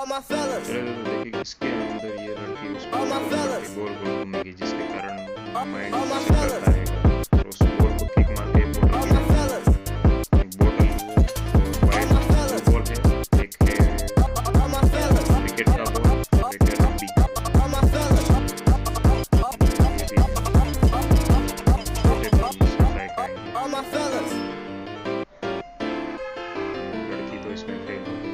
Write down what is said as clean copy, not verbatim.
Trailer देखिए इसके अंदर ये लड़की उस गोल गोल घूमेगी जिसके कारण माइंड करता है और उस बॉल को किक मार के बोतल वाइट बॉल है, एक है क्रिकेट का बॉल और एक है रग्बी। लड़की तो इसमें फेल हो गई।